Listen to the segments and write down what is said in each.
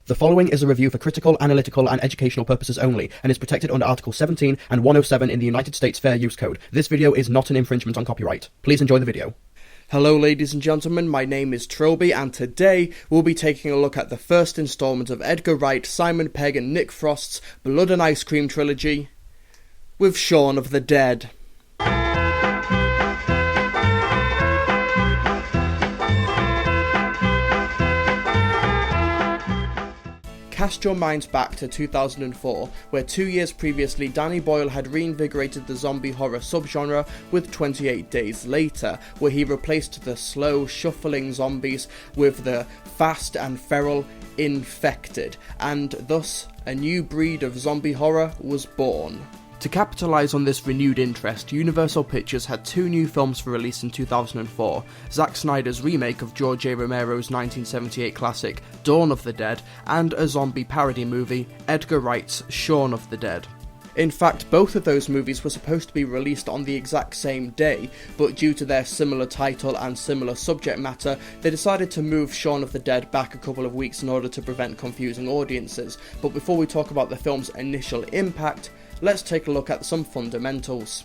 The following is a review for critical, analytical, and educational purposes only, and is protected under Article 17 and 107 in the United States Fair Use Code. This video is not an infringement on copyright. Please enjoy the video. Hello ladies and gentlemen, my name is Trilbee, and today we'll be taking a look at the first installment of Edgar Wright, Simon Pegg and Nick Frost's Blood and Ice Cream trilogy, with Shaun of the Dead. Cast your minds back to 2004, where 2 years previously Danny Boyle had reinvigorated the zombie horror subgenre with 28 Days Later, where he replaced the slow, shuffling zombies with the fast and feral Infected, and thus a new breed of zombie horror was born. To capitalise on this renewed interest, Universal Pictures had two new films for release in 2004, Zack Snyder's remake of George A. Romero's 1978 classic Dawn of the Dead, and a zombie parody movie, Edgar Wright's Shaun of the Dead. In fact, both of those movies were supposed to be released on the exact same day, but due to their similar title and similar subject matter, they decided to move Shaun of the Dead back a couple of weeks in order to prevent confusing audiences. But before we talk about the film's initial impact, let's take a look at some fundamentals.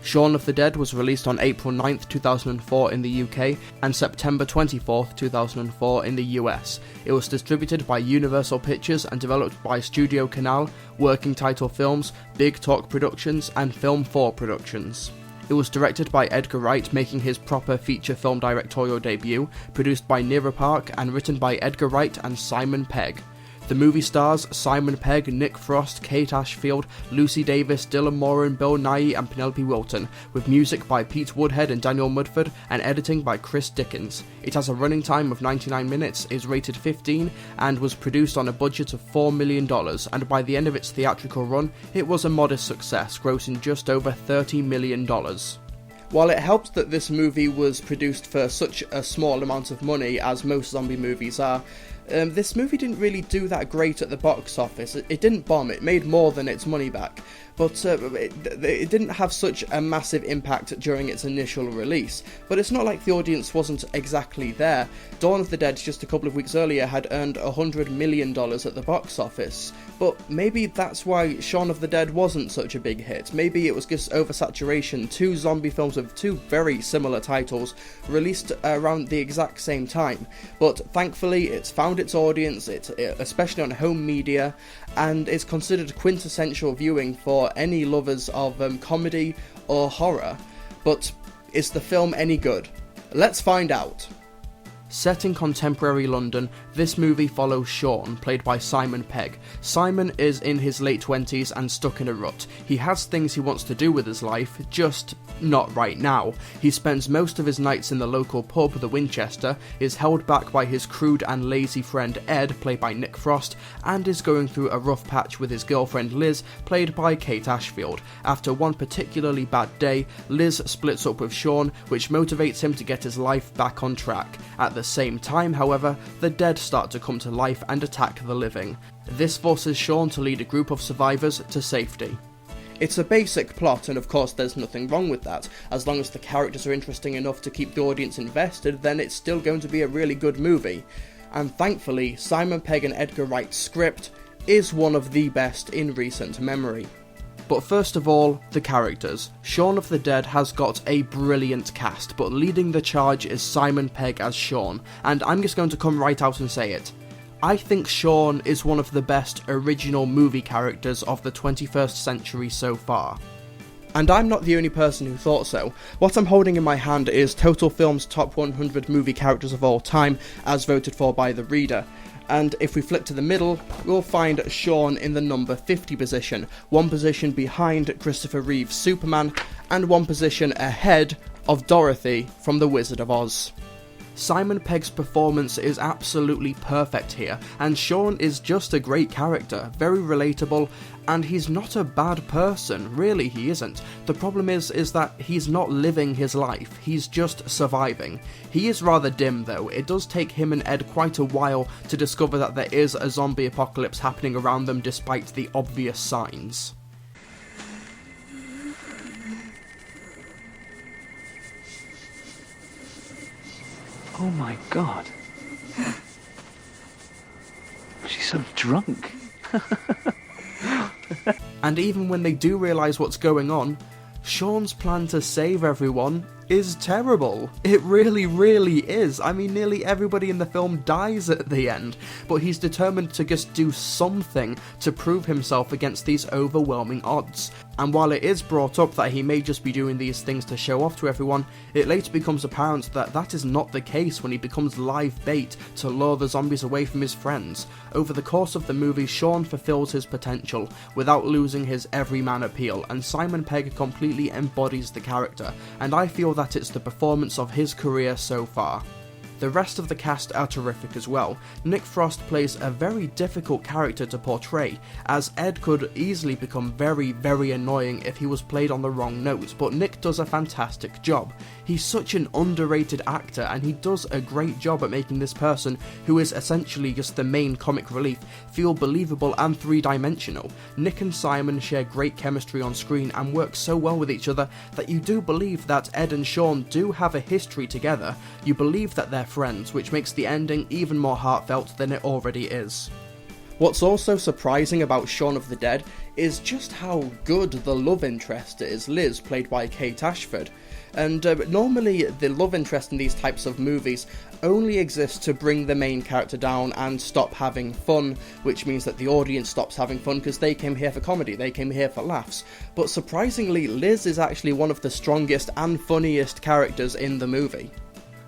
Shaun of the Dead was released on April 9th, 2004 in the UK and September 24th, 2004 in the US. It was distributed by Universal Pictures and developed by Studio Canal, Working Title Films, Big Talk Productions and Film 4 Productions. It was directed by Edgar Wright, making his proper feature film directorial debut, produced by Nira Park and written by Edgar Wright and Simon Pegg. The movie stars Simon Pegg, Nick Frost, Kate Ashfield, Lucy Davis, Dylan Moran, Bill Nighy and Penelope Wilton, with music by Pete Woodhead and Daniel Mudford and editing by Chris Dickens. It has a running time of 99 minutes, is rated 15 and was produced on a budget of $4 million, and by the end of its theatrical run it was a modest success, grossing just over $30 million. While it helps that this movie was produced for such a small amount of money, as most zombie movies are, this movie didn't really do that great at the box office. It didn't bomb, it made more than its money back, but it didn't have such a massive impact during its initial release. But it's not like the audience wasn't exactly there. Dawn of the Dead just a couple of weeks earlier had earned $100 million at the box office, but maybe that's why Shaun of the Dead wasn't such a big hit. Maybe it was just oversaturation, two zombie films with two very similar titles released around the exact same time, but thankfully it's found its audience, especially on home media, and is considered quintessential viewing for any lovers of comedy or horror. But is the film any good? Let's find out. Set in contemporary London, this movie follows Shaun, played by Simon Pegg. Simon is in his late 20s and stuck in a rut. He has things he wants to do with his life, just not right now. He spends most of his nights in the local pub, the Winchester, is held back by his crude and lazy friend Ed, played by Nick Frost, and is going through a rough patch with his girlfriend Liz, played by Kate Ashfield. After one particularly bad day, Liz splits up with Shaun, which motivates him to get his life back on track. At the same time, however, the dead start to come to life and attack the living. This forces Shaun to lead a group of survivors to safety. It's a basic plot, and of course there's nothing wrong with that. As long as the characters are interesting enough to keep the audience invested, then it's still going to be a really good movie. And thankfully, Simon Pegg and Edgar Wright's script is one of the best in recent memory. But first of all, the characters. Shaun of the Dead has got a brilliant cast, but leading the charge is Simon Pegg as Shaun, and I'm just going to come right out and say it. I think Shaun is one of the best original movie characters of the 21st century so far. And I'm not the only person who thought so. What I'm holding in my hand is Total Film's Top 100 Movie Characters of All Time, as voted for by the reader. And if we flip to the middle, we'll find Shaun in the number 50 position, one position behind Christopher Reeve's Superman, and one position ahead of Dorothy from The Wizard of Oz. Simon Pegg's performance is absolutely perfect here, and Shaun is just a great character, very relatable, and he's not a bad person, really he isn't. The problem is that he's not living his life, he's just surviving. He is rather dim though. It does take him and Ed quite a while to discover that there is a zombie apocalypse happening around them despite the obvious signs. Oh my God. She's so drunk. And even when they do realise what's going on, Shaun's plan to save everyone is terrible. It really, really is. I mean, nearly everybody in the film dies at the end, but he's determined to just do something to prove himself against these overwhelming odds. And while it is brought up that he may just be doing these things to show off to everyone, it later becomes apparent that that is not the case when he becomes live bait to lure the zombies away from his friends. Over the course of the movie, Shaun fulfills his potential without losing his everyman appeal, and Simon Pegg completely embodies the character, and I feel that it's the performance of his career so far. The rest of the cast are terrific as well. Nick Frost plays a very difficult character to portray, as Ed could easily become very, very annoying if he was played on the wrong note, but Nick does a fantastic job. He's such an underrated actor, and he does a great job at making this person, who is essentially just the main comic relief, feel believable and three-dimensional. Nick and Simon share great chemistry on screen and work so well with each other that you do believe that Ed and Shaun do have a history together. You believe that they're friends, which makes the ending even more heartfelt than it already is. What's also surprising about Shaun of the Dead is just how good the love interest is, Liz, played by Kate Ashford. And normally the love interest in these types of movies only exists to bring the main character down and stop having fun, which means that the audience stops having fun because they came here for comedy, they came here for laughs. But surprisingly, Liz is actually one of the strongest and funniest characters in the movie.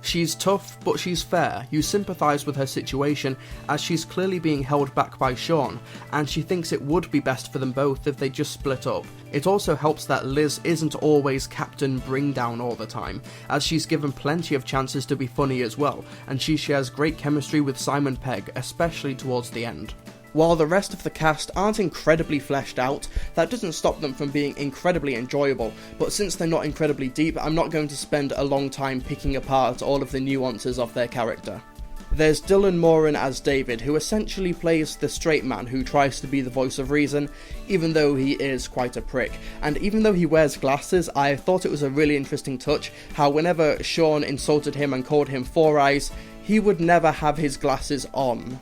She's tough, but she's fair. You sympathise with her situation, as she's clearly being held back by Shaun, and she thinks it would be best for them both if they just split up. It also helps that Liz isn't always Captain Bring Down all the time, as she's given plenty of chances to be funny as well, and she shares great chemistry with Simon Pegg, especially towards the end. While the rest of the cast aren't incredibly fleshed out, that doesn't stop them from being incredibly enjoyable, but since they're not incredibly deep, I'm not going to spend a long time picking apart all of the nuances of their character. There's Dylan Moran as David, who essentially plays the straight man who tries to be the voice of reason, even though he is quite a prick. And even though he wears glasses, I thought it was a really interesting touch how whenever Shaun insulted him and called him Four Eyes, he would never have his glasses on.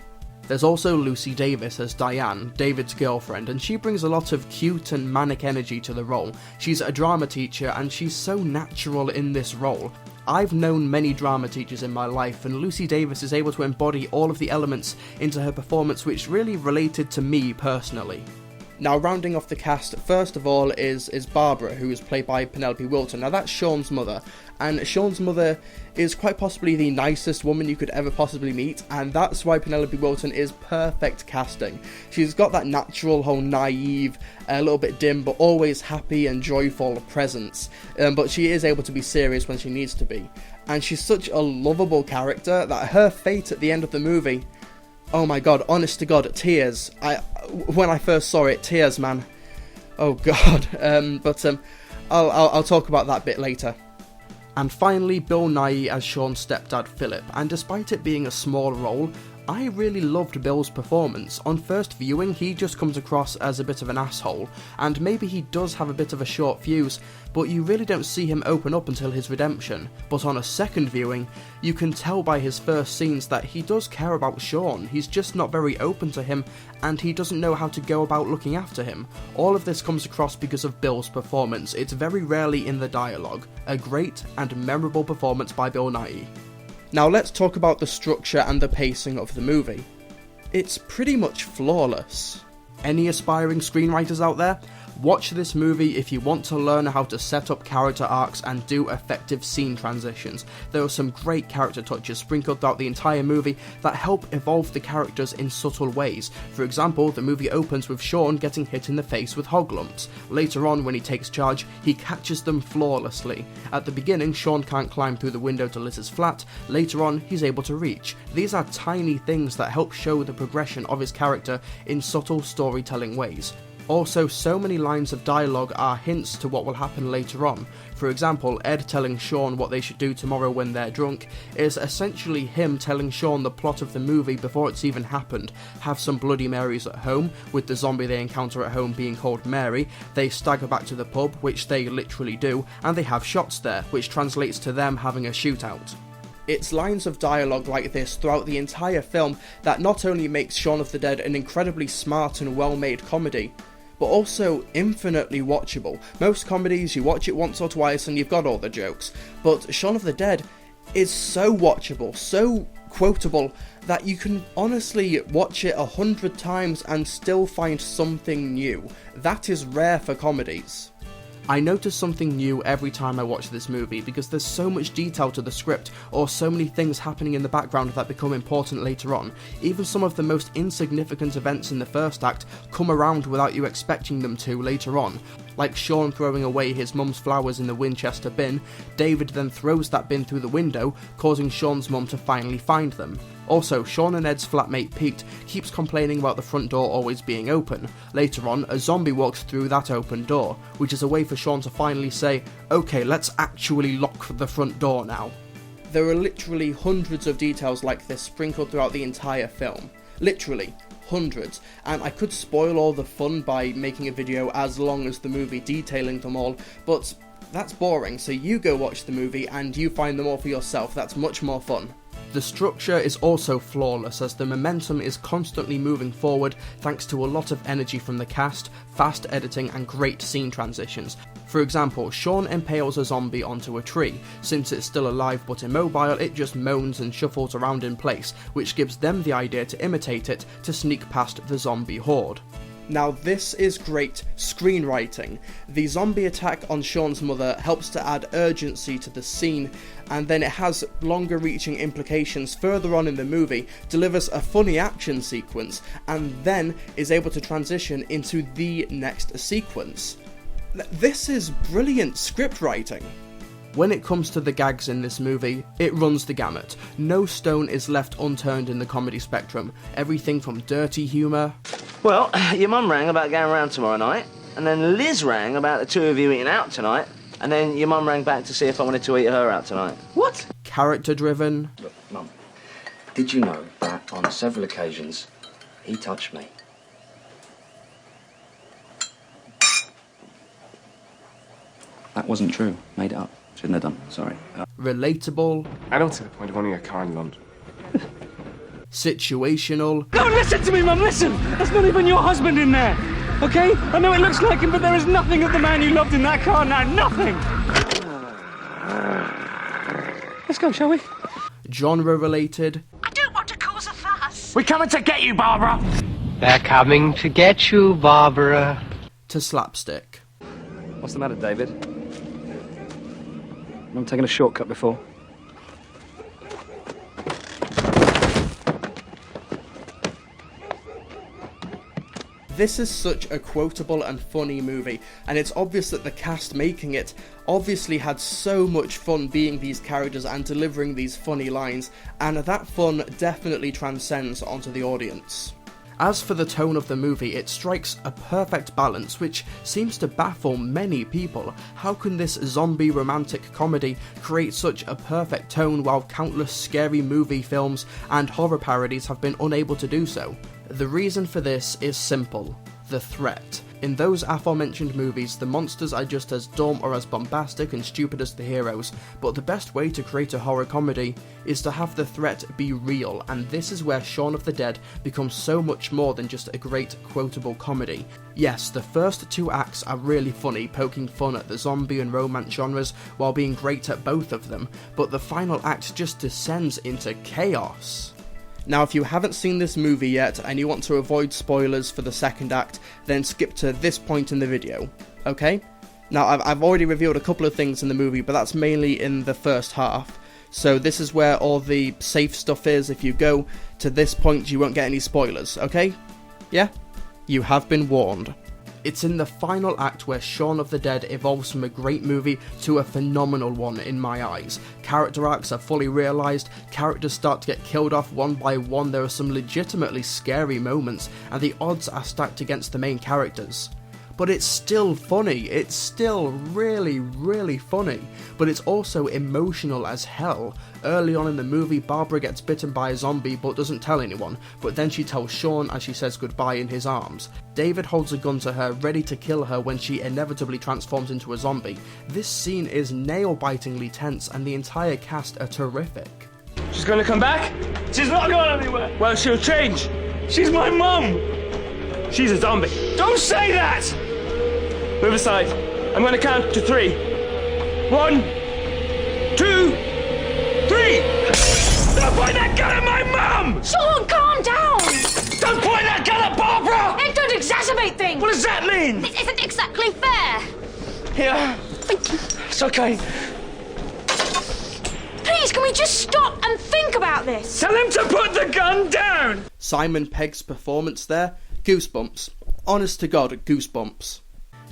There's also Lucy Davis as Diane, David's girlfriend, and she brings a lot of cute and manic energy to the role. She's a drama teacher, and she's so natural in this role. I've known many drama teachers in my life, and Lucy Davis is able to embody all of the elements into her performance, which really related to me personally. Now, rounding off the cast, first of all, is Barbara, who is played by Penelope Wilton. Now, that's Shaun's mother, and Shaun's mother is quite possibly the nicest woman you could ever possibly meet, and that's why Penelope Wilton is perfect casting. She's got that natural, whole naive, a little bit dim, but always happy and joyful presence, but she is able to be serious when she needs to be. And she's such a lovable character that her fate at the end of the movie, oh my god, honest to god, tears. When I first saw it, tears, man. Oh god. I'll talk about that bit later. And finally, Bill Nighy as Shaun's stepdad Philip, and despite it being a small role, I really loved Bill's performance. On first viewing, he just comes across as a bit of an asshole, and maybe he does have a bit of a short fuse, but you really don't see him open up until his redemption. But on a second viewing, you can tell by his first scenes that he does care about Shaun. He's just not very open to him, and he doesn't know how to go about looking after him. All of this comes across because of Bill's performance. It's very rarely in the dialogue. A great and memorable performance by Bill Nighy. Now let's talk about the structure and the pacing of the movie. It's pretty much flawless. Any aspiring screenwriters out there? Watch this movie if you want to learn how to set up character arcs and do effective scene transitions. There are some great character touches sprinkled throughout the entire movie that help evolve the characters in subtle ways. For example, the movie opens with Shaun getting hit in the face with hog lumps. Later on, when he takes charge, he catches them flawlessly. At the beginning, Shaun can't climb through the window to Liz's flat. Later on, he's able to reach. These are tiny things that help show the progression of his character in subtle storytelling ways. Also, so many lines of dialogue are hints to what will happen later on. For example, Ed telling Shaun what they should do tomorrow when they're drunk is essentially him telling Shaun the plot of the movie before it's even happened. Have some Bloody Marys at home, with the zombie they encounter at home being called Mary. They stagger back to the pub, which they literally do, and they have shots there, which translates to them having a shootout. It's lines of dialogue like this throughout the entire film that not only makes Shaun of the Dead an incredibly smart and well-made comedy, but also infinitely watchable. Most comedies, you watch it once or twice and you've got all the jokes, but Shaun of the Dead is so watchable, so quotable, that you can honestly watch it 100 times and still find something new. That is rare for comedies. I notice something new every time I watch this movie because there's so much detail to the script, or so many things happening in the background that become important later on. Even some of the most insignificant events in the first act come around without you expecting them to later on. Like Shaun throwing away his mum's flowers in the Winchester bin, David then throws that bin through the window, causing Shaun's mum to finally find them. Also, Shaun and Ed's flatmate Pete keeps complaining about the front door always being open. Later on, a zombie walks through that open door, which is a way for Shaun to finally say, okay, let's actually lock the front door now. There are literally hundreds of details like this sprinkled throughout the entire film. Literally. Hundreds, and I could spoil all the fun by making a video as long as the movie detailing them all, but that's boring, so you go watch the movie and you find them all for yourself. That's much more fun. The structure is also flawless, as the momentum is constantly moving forward thanks to a lot of energy from the cast, fast editing and great scene transitions. For example, Shaun impales a zombie onto a tree. Since it's still alive but immobile, it just moans and shuffles around in place, which gives them the idea to imitate it to sneak past the zombie horde. Now this is great screenwriting. The zombie attack on Shaun's mother helps to add urgency to the scene, and then it has longer reaching implications further on in the movie, delivers a funny action sequence, and then is able to transition into the next sequence. This is brilliant script writing. When it comes to the gags in this movie, it runs the gamut. No stone is left unturned in the comedy spectrum. Everything from dirty humour. Well, your mum rang about going round tomorrow night, and then Liz rang about the two of you eating out tonight, and then your mum rang back to see if I wanted to eat her out tonight. What? Character driven. Look, Mum, did you know that on several occasions he touched me? That wasn't true. Made it up. Shouldn't have done. Sorry. Relatable. I don't see the point of owning a car in London. Situational. No, listen to me, Mum, listen! That's not even your husband in there, okay? I know it looks like him, but there is nothing of the man you loved in that car now, nothing! Let's go, shall we? Genre related. I don't want to cause a fuss. We're coming to get you, Barbara! They're coming to get you, Barbara. To slapstick. What's the matter, David? Not taken a shortcut before. This is such a quotable and funny movie, and it's obvious that the cast making it obviously had so much fun being these characters and delivering these funny lines, and that fun definitely transcends onto the audience. As for the tone of the movie, it strikes a perfect balance which seems to baffle many people. How can this zombie romantic comedy create such a perfect tone while countless scary movie films and horror parodies have been unable to do so? The reason for this is simple: the threat. In those aforementioned movies, the monsters are just as dumb or as bombastic and stupid as the heroes, but the best way to create a horror comedy is to have the threat be real, and this is where Shaun of the Dead becomes so much more than just a great quotable comedy. Yes, the first two acts are really funny, poking fun at the zombie and romance genres while being great at both of them, but the final act just descends into chaos. Now, if you haven't seen this movie yet and you want to avoid spoilers for the second act, then skip to this point in the video, okay? Now, I've already revealed a couple of things in the movie, but that's mainly in the first half. So this is where all the safe stuff is. If you go to this point, you won't get any spoilers, okay? Yeah? You have been warned. It's in the final act where Shaun of the Dead evolves from a great movie to a phenomenal one in my eyes. Character arcs are fully realised, characters start to get killed off one by one, there are some legitimately scary moments, and the odds are stacked against the main characters. But it's still funny, it's still really, really funny, but it's also emotional as hell. Early on in the movie, Barbara gets bitten by a zombie but doesn't tell anyone, but then she tells Shaun as she says goodbye in his arms. David holds a gun to her, ready to kill her when she inevitably transforms into a zombie. This scene is nail-bitingly tense, and the entire cast are terrific. She's gonna come back? She's not going anywhere. Well, she'll change. She's my mum. She's a zombie. Don't say that! Move aside. I'm gonna count to 3. 1, 2, 3. Don't point that gun at my mum! Shaun, calm down! Don't point that gun at Barbara! Hey, don't exacerbate things! What does that mean? This isn't exactly fair! Here. It's okay. Please, can we just stop and think about this? Tell him to put the gun down! Simon Pegg's performance there, goosebumps. Honest to God, goosebumps.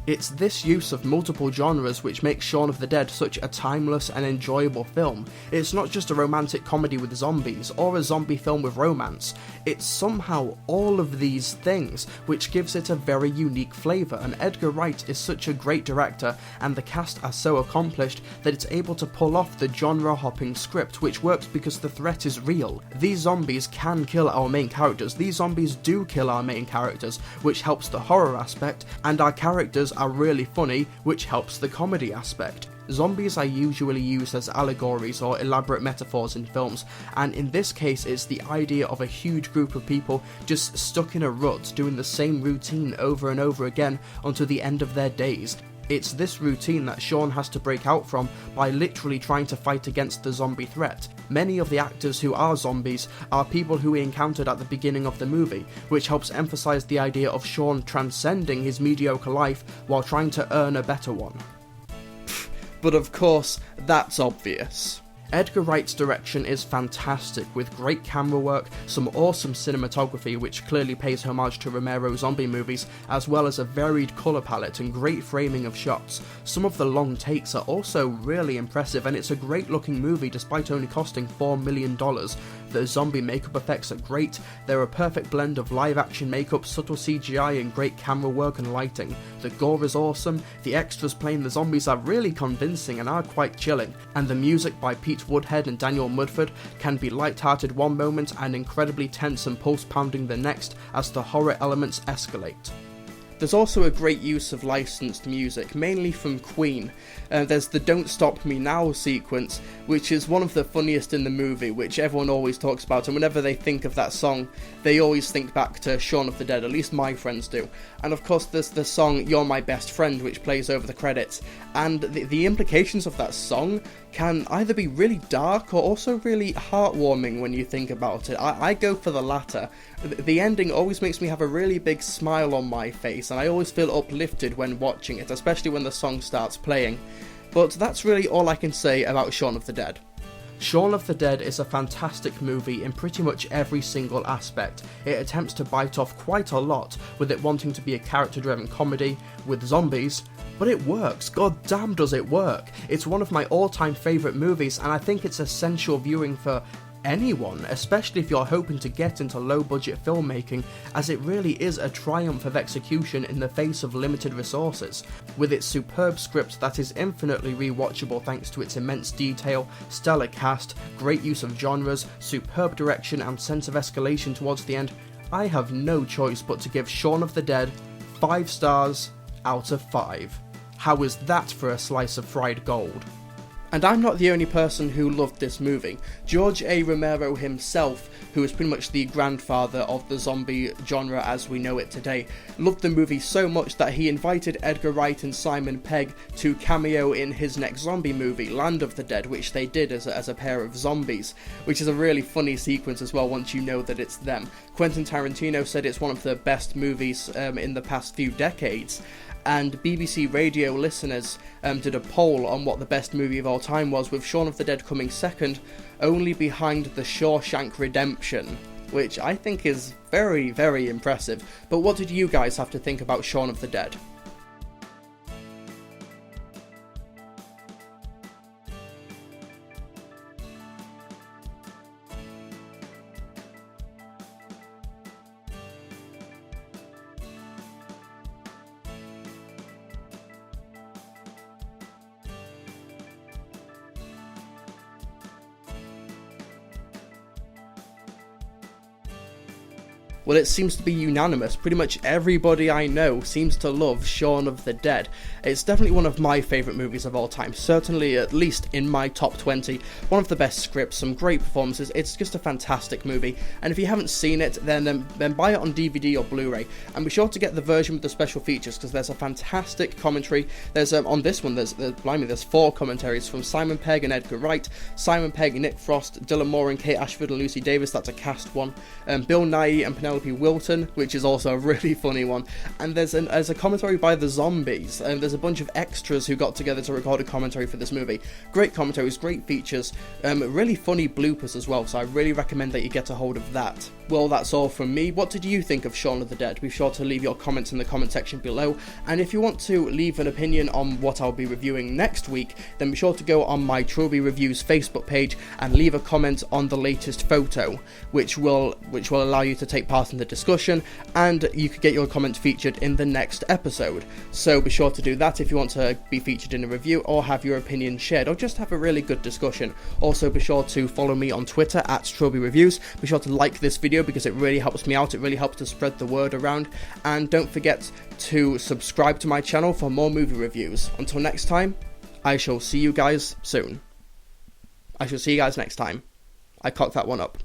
It's this use of multiple genres which makes Shaun of the Dead such a timeless and enjoyable film. It's not just a romantic comedy with zombies, or a zombie film with romance. It's somehow all of these things, which gives it a very unique flavour, and Edgar Wright is such a great director, and the cast are so accomplished that it's able to pull off the genre-hopping script, which works because the threat is real. These zombies can kill our main characters, these zombies do kill our main characters, which helps the horror aspect, and our characters are really funny, which helps the comedy aspect. Zombies are usually used as allegories or elaborate metaphors in films, and in this case it's the idea of a huge group of people just stuck in a rut doing the same routine over and over again until the end of their days. It's this routine that Shaun has to break out from by literally trying to fight against the zombie threat. Many of the actors who are zombies are people who we encountered at the beginning of the movie, which helps emphasise the idea of Shaun transcending his mediocre life while trying to earn a better one. But of course, that's obvious. Edgar Wright's direction is fantastic, with great camera work, some awesome cinematography which clearly pays homage to Romero's zombie movies, as well as a varied colour palette and great framing of shots. Some of the long takes are also really impressive, and it's a great looking movie despite only costing $4 million. The zombie makeup effects are great, they're a perfect blend of live action makeup, subtle CGI and great camera work and lighting. The gore is awesome, the extras playing the zombies are really convincing and are quite chilling, and the music by Pete Woodhead and Daniel Mudford can be light-hearted one moment and incredibly tense and pulse-pounding the next as the horror elements escalate. There's also a great use of licensed music, mainly from Queen. There's the Don't Stop Me Now sequence, which is one of the funniest in the movie, which everyone always talks about, and whenever they think of that song, they always think back to Shaun of the Dead, at least my friends do. And of course there's the song You're My Best Friend, which plays over the credits, and the implications of that song can either be really dark or also really heartwarming when you think about it. I go for the latter. The ending always makes me have a really big smile on my face, and I always feel uplifted when watching it, especially when the song starts playing. But that's really all I can say about Shaun of the Dead. Shaun of the Dead is a fantastic movie in pretty much every single aspect. It attempts to bite off quite a lot, with it wanting to be a character-driven comedy with zombies, but it works. God damn does it work. It's one of my all-time favourite movies, and I think it's essential viewing for anyone, especially if you're hoping to get into low-budget filmmaking, as it really is a triumph of execution in the face of limited resources. With its superb script that is infinitely rewatchable thanks to its immense detail, stellar cast, great use of genres, superb direction and sense of escalation towards the end, I have no choice but to give Shaun of the Dead 5 stars out of 5. How is that for a slice of fried gold? And I'm not the only person who loved this movie. George A. Romero himself, who is pretty much the grandfather of the zombie genre as we know it today, loved the movie so much that he invited Edgar Wright and Simon Pegg to cameo in his next zombie movie, Land of the Dead, which they did as a pair of zombies, which is a really funny sequence as well once you know that it's them. Quentin Tarantino said it's one of the best movies in the past few decades. And BBC Radio listeners did a poll on what the best movie of all time was, with Shaun of the Dead coming second, only behind The Shawshank Redemption, which I think is very, very impressive. But what did you guys have to think about Shaun of the Dead? Well, it seems to be unanimous. Pretty much everybody I know seems to love Shaun of the Dead. It's definitely one of my favourite movies of all time, certainly at least in my top 20. One of the best scripts, some great performances. It's just a fantastic movie, and if you haven't seen it, then buy it on DVD or Blu-ray, and be sure to get the version with the special features, because there's a fantastic commentary. There's on this one, there's 4 commentaries from Simon Pegg and Edgar Wright, Simon Pegg, Nick Frost, Dylan Moore and Kate Ashford and Lucy Davis. That's a cast one. Bill Nighy and Penelope Wilton, which is also a really funny one. And there's a commentary by the Zombies, and there's a bunch of extras who got together to record a commentary for this movie. Great commentaries, great features, really funny bloopers as well, so I really recommend that you get a hold of that. Well, that's all from me. What did you think of Shaun of the Dead? Be sure to leave your comments in the comment section below, and if you want to leave an opinion on what I'll be reviewing next week, then be sure to go on my Trilbee Reviews Facebook page and leave a comment on the latest photo, which will allow you to take part in the discussion, and you could get your comment featured in the next episode. So be sure to do that if you want to be featured in a review or have your opinion shared or just have a really good discussion. Also be sure to follow me on Twitter at Trilbee Reviews. Be sure to like this video because it really helps me out, it really helps to spread the word around, and don't forget to subscribe to my channel for more movie reviews. Until next time, I shall see you guys soon. I shall see you guys next time. I cocked that one up.